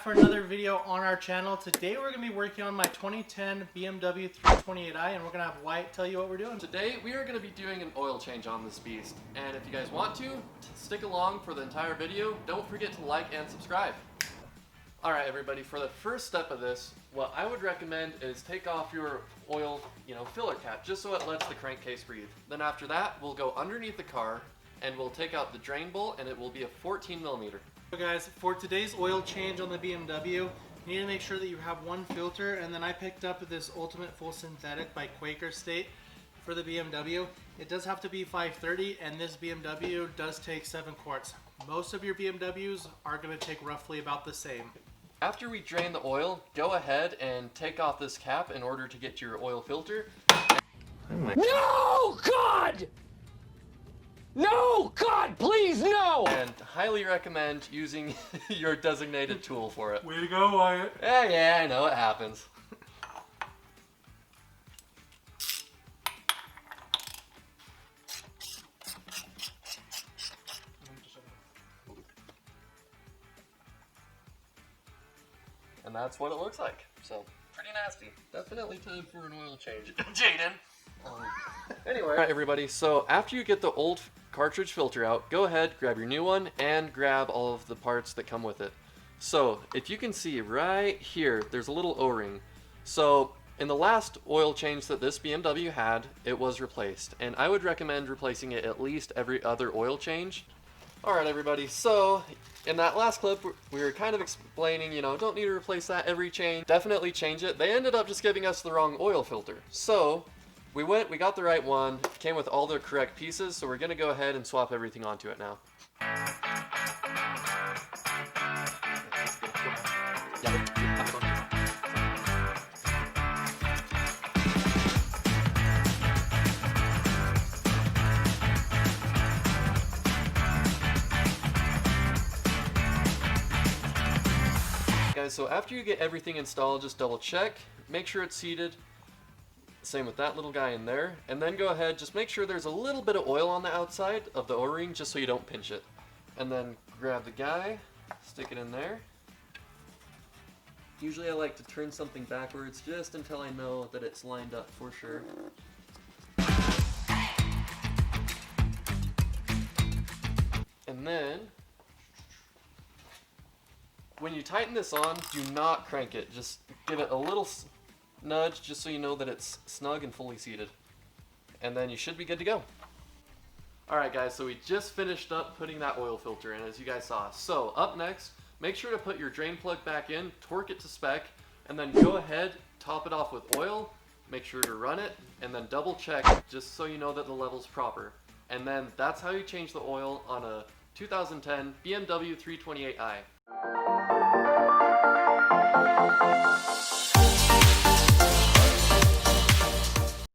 back for another video on our channel. Today we're going to be working on my 2010 BMW 328i, and we're going to have Wyatt tell you what we're doing. Today we are going to be doing an oil change on this beast, and if you guys want to, stick along for the entire video. Don't forget to like and subscribe. Alright everybody, for the first step of this, what I would recommend is take off your oil, filler cap, just so it lets the crankcase breathe. Then after that, we'll go underneath the car, and we'll take out the drain bolt, and it will be a 14 millimeter. So guys, for today's oil change on the BMW, you need to make sure that you have one filter, and then I picked up this Ultimate Full Synthetic by Quaker State for the BMW. It does have to be 530, and this BMW does take 7 quarts. Most of your BMWs are going to take roughly about the same. After we drain the oil, go ahead and take off this cap in order to get your oil filter. No, God! No, God, please, no! And highly recommend using your designated tool for it. Way to go, Wyatt. Yeah, I know, it happens. And that's what it looks like. So, pretty nasty. Definitely time for an oil change. Jaden! Anyway. Alright everybody, so after you get the old cartridge filter out, go ahead, grab your new one, and grab all of the parts that come with it. So, if you can see right here, there's a little O-ring. So, in the last oil change that this BMW had, it was replaced. And I would recommend replacing it at least every other oil change. Alright everybody, so in that last clip we were kind of explaining, don't need to replace that every change. Definitely change it. They ended up just giving us the wrong oil filter. So we got the right one, came with all the correct pieces, so we're going to go ahead and swap everything onto it now. Guys, so after you get everything installed, just double check, make sure it's seated. Same with that little guy in there, and then go ahead, just make sure there's a little bit of oil on the outside of the O-ring just so you don't pinch it. And then grab the guy, stick it in there. Usually I like to turn something backwards just until I know that it's lined up for sure. And then when you tighten this on, do not crank it. Just give it a little nudge just so you know that it's snug and fully seated. And then you should be good to go. Alright guys, so we just finished up putting that oil filter in, as you guys saw. So up next, make sure to put your drain plug back in, torque it to spec, and then go ahead, top it off with oil, make sure to run it, and then double check just so you know that the level's proper. And then that's how you change the oil on a 2010 BMW 328i.